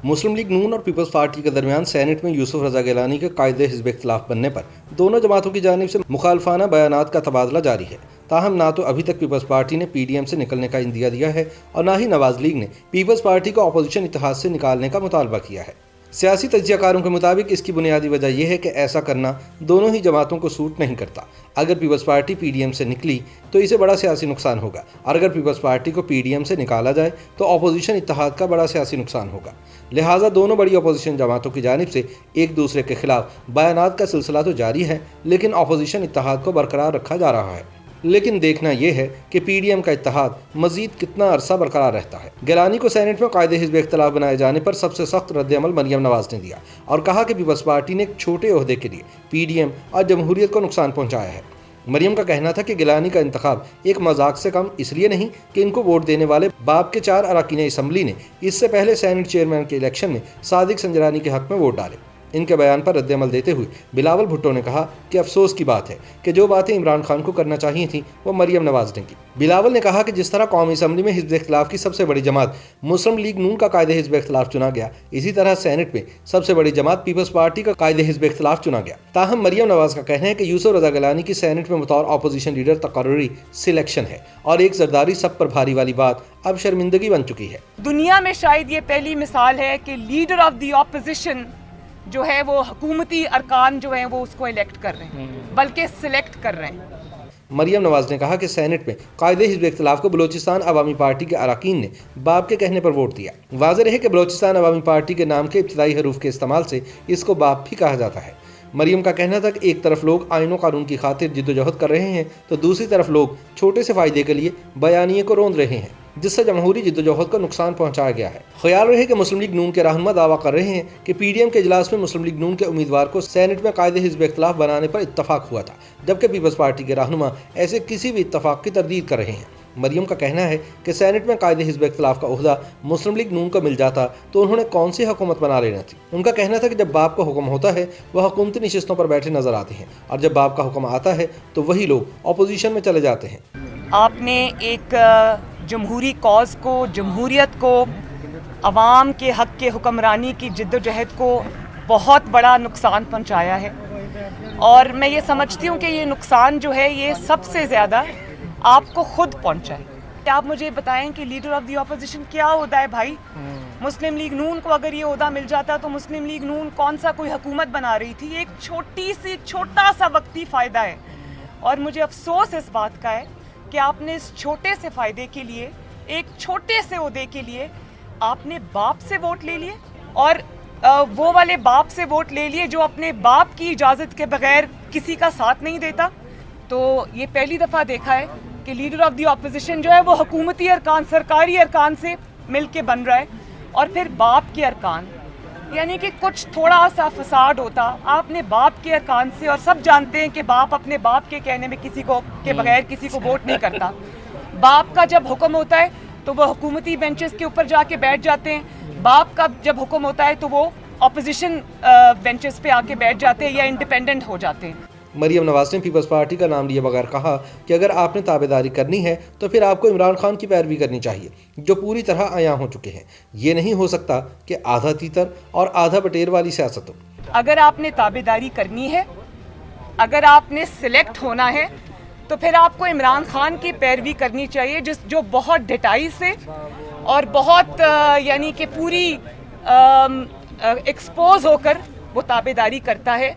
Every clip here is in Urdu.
مسلم لیگ نون اور پیپلز پارٹی کے درمیان سینٹ میں یوسف رضا گیلانی کے قائد حزب اختلاف بننے پر دونوں جماعتوں کی جانب سے مخالفانہ بیانات کا تبادلہ جاری ہے۔ تاہم نہ تو ابھی تک پیپلز پارٹی نے پی ڈی ایم سے نکلنے کا عندیہ دیا ہے اور نہ ہی نواز لیگ نے پیپلز پارٹی کو اپوزیشن اتحاد سے نکالنے کا مطالبہ کیا ہے۔ سیاسی تجزیہ کاروں کے مطابق اس کی بنیادی وجہ یہ ہے کہ ایسا کرنا دونوں ہی جماعتوں کو سوٹ نہیں کرتا۔ اگر Peoples Party P D M سے نکلی تو اسے بڑا سیاسی نقصان ہوگا اور اگر پیپلز پارٹی کو پی ڈی ایم سے نکالا جائے تو اپوزیشن اتحاد کا بڑا سیاسی نقصان ہوگا۔ لہٰذا دونوں بڑی اپوزیشن جماعتوں کی جانب سے ایک دوسرے کے خلاف بیانات کا سلسلہ تو جاری ہے، لیکن اپوزیشن اتحاد کو برقرار رکھا جا رہا ہے۔ لیکن دیکھنا یہ ہے کہ پی ڈی ایم کا اتحاد مزید کتنا عرصہ برقرار رہتا ہے۔ گیلانی کو سینٹ میں قائد حزب اختلاف بنائے جانے پر سب سے سخت رد عمل مریم نواز نے دیا اور کہا کہ پیپلز پارٹی نے ایک چھوٹے عہدے کے لیے پی ڈی ایم اور جمہوریت کو نقصان پہنچایا ہے۔ مریم کا کہنا تھا کہ گیلانی کا انتخاب ایک مذاق سے کم اس لیے نہیں کہ ان کو ووٹ دینے والے باپ کے 4 اراکین اسمبلی نے اس سے پہلے سینٹ چیئرمین کے الیکشن میں صادق سنجرانی کے حق میں ووٹ ڈالے۔ ان کے بیان پر رد عمل دیتے ہوئے بلاول بھٹو نے کہا کہ افسوس کی بات ہے کہ جو باتیں عمران خان کو کرنا چاہیے تھیں وہ مریم نواز نے کی۔ بلاول نے کہا کہ جس طرح قومی اسمبلی میں حزب اختلاف کی سب سے بڑی جماعت مسلم لیگ نون کا قائد حزب اختلاف چنا گیا، اسی طرح سینٹ میں سب سے بڑی جماعت پیپلز پارٹی کا قائد حزب اختلاف چنا گیا۔ تاہم مریم نواز کا کہنا ہے کہ یوسف رضا گیلانی کی سینٹ میں بطور اپوزیشن لیڈر تقرری سلیکشن ہے اور ایک زرداری سب پر بھاری والی بات اب شرمندگی بن چکی ہے۔ دنیا میں شاید یہ پہلی مثال ہے کہ لیڈر آف دی اپوزیشن جو ہے وہ حکومتی ارکان جو ہیں وہ اس کو الیکٹ کر رہے ہیں بلکہ سلیکٹ کر رہے ہیں۔ مریم نواز نے کہا کہ سینٹ میں قائد حزب اختلاف کو بلوچستان عوامی پارٹی کے اراکین نے باپ کے کہنے پر ووٹ دیا۔ واضح رہے کہ بلوچستان عوامی پارٹی کے نام کے ابتدائی حروف کے استعمال سے اس کو باپ بھی کہا جاتا ہے۔ مریم کا کہنا تھا کہ ایک طرف لوگ آئین و قانون کی خاطر جدوجہد کر رہے ہیں تو دوسری طرف لوگ چھوٹے سے فائدے کے لیے بیانیے کو روند رہے ہیں، جس سے جمہوری جدوجہد کو نقصان پہنچایا گیا ہے۔ خیال رہے کہ مسلم لیگ نون کے رہنما دعویٰ کر رہے ہیں کہ پی ڈی ایم کے اجلاس میں مسلم لیگ نون کے امیدوار کو سینٹ میں قائد حزب اختلاف بنانے پر اتفاق ہوا تھا، جبکہ پیپلز پارٹی کے رہنما ایسے کسی بھی اتفاق کی تردید کر رہے ہیں۔ مریم کا کہنا ہے کہ سینٹ میں قائد حزب اختلاف کا عہدہ مسلم لیگ نون کو مل جاتا تو انہوں نے کون سی حکومت بنا لینا تھی۔ ان کا کہنا تھا کہ جب باپ کا حکم ہوتا ہے وہ حکومتی نشستوں پر بیٹھے نظر آتے ہیں اور جب باپ کا حکم آتا ہے تو وہی لوگ اپوزیشن میں چلے جاتے ہیں۔ آپ نے ایک جمہوری کاز کو، جمہوریت کو، عوام کے حق کے حکمرانی کی جدوجہد کو بہت بڑا نقصان پہنچایا ہے، اور میں یہ سمجھتی ہوں کہ یہ نقصان جو ہے یہ سب سے زیادہ آپ کو خود پہنچا ہے۔ آپ مجھے بتائیں کہ لیڈر آف دی اپوزیشن کیا عہدہ ہے بھائی؟ مسلم لیگ نون کو اگر یہ عہدہ مل جاتا تو مسلم لیگ نون کون سا کوئی حکومت بنا رہی تھی؟ ایک چھوٹا سا وقتی فائدہ ہے، اور مجھے افسوس اس بات کا ہے کہ آپ نے اس چھوٹے سے فائدے کے لیے، ایک چھوٹے سے عہدے کے لیے آپ نے باپ سے ووٹ لے لیے، اور وہ والے باپ سے ووٹ لے لیے جو اپنے باپ کی اجازت کے بغیر کسی کا ساتھ نہیں دیتا۔ تو یہ پہلی دفعہ دیکھا ہے کہ لیڈر آف دی اپوزیشن جو ہے وہ حکومتی ارکان، سرکاری ارکان سے مل کے بن رہا ہے، اور پھر باپ کے ارکان، یعنی کہ کچھ تھوڑا سا فساد ہوتا آپ نے باپ کے ارکان سے، اور سب جانتے ہیں کہ باپ اپنے باپ کے کہنے میں کسی کو کے بغیر کسی کو ووٹ نہیں کرتا۔ باپ کا جب حکم ہوتا ہے تو وہ حکومتی بینچز کے اوپر جا کے بیٹھ جاتے ہیں، باپ کا جب حکم ہوتا ہے تو وہ اپوزیشن بینچز پہ آ کے بیٹھ جاتے ہیں یا انڈیپینڈنٹ ہو جاتے ہیں۔ مریم نواز نے پیپلز پارٹی کا نام لیے بغیر کہا کہ اگر آپ نے تابعداری کرنی ہے تو پھر آپ کو عمران خان کی پیروی کرنی چاہیے، جو پوری طرح عیاں ہو چکے ہیں۔ یہ نہیں ہو سکتا کہ آدھا تیتر اور آدھا بٹیر والی سیاست ہو۔ اگر آپ نے تابعداری کرنی ہے، اگر آپ نے سلیکٹ ہونا ہے، تو پھر آپ کو عمران خان کی پیروی کرنی چاہیے، جو بہت ڈٹائی سے اور بہت یعنی کہ پوری ایکسپوز ہو کر وہ تابعداری کرتا ہے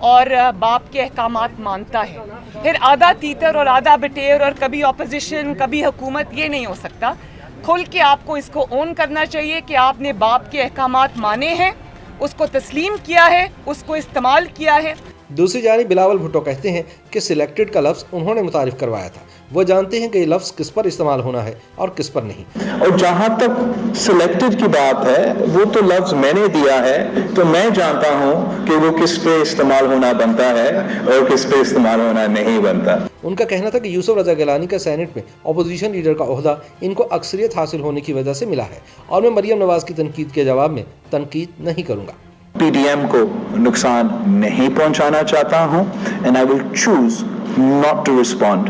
اور باپ کے احکامات مانتا ہے۔ پھر آدھا تیتر اور آدھا بٹیر اور کبھی اپوزیشن کبھی حکومت، یہ نہیں ہو سکتا۔ کھل کے آپ کو اس کو اون کرنا چاہیے کہ آپ نے باپ کے احکامات مانے ہیں، اس کو تسلیم کیا ہے، اس کو استعمال کیا ہے۔ دوسری جانب بلاول بھٹو کہتے ہیں کہ سلیکٹڈ کا لفظ انہوں نے متعارف کروایا تھا، وہ جانتے ہیں کہ یہ لفظ کس پر استعمال ہونا ہے اور کس پر نہیں۔ اور جہاں تک سلیکٹڈ کی بات ہے، وہ تو لفظ میں نے دیا ہے تو میں جانتا ہوں کہ وہ کس پہ استعمال ہونا بنتا ہے اور کس پہ استعمال ہونا نہیں بنتا۔ ان کا کہنا تھا کہ یوسف رضا گیلانی کا سینٹ میں اپوزیشن لیڈر کا عہدہ ان کو اکثریت حاصل ہونے کی وجہ سے ملا ہے، اور میں مریم نواز کی تنقید کے جواب میں تنقید نہیں کروں گا۔ پی ڈی ایم کو نقصان نہیں پہنچانا چاہتا ہوں، and I will choose not to respond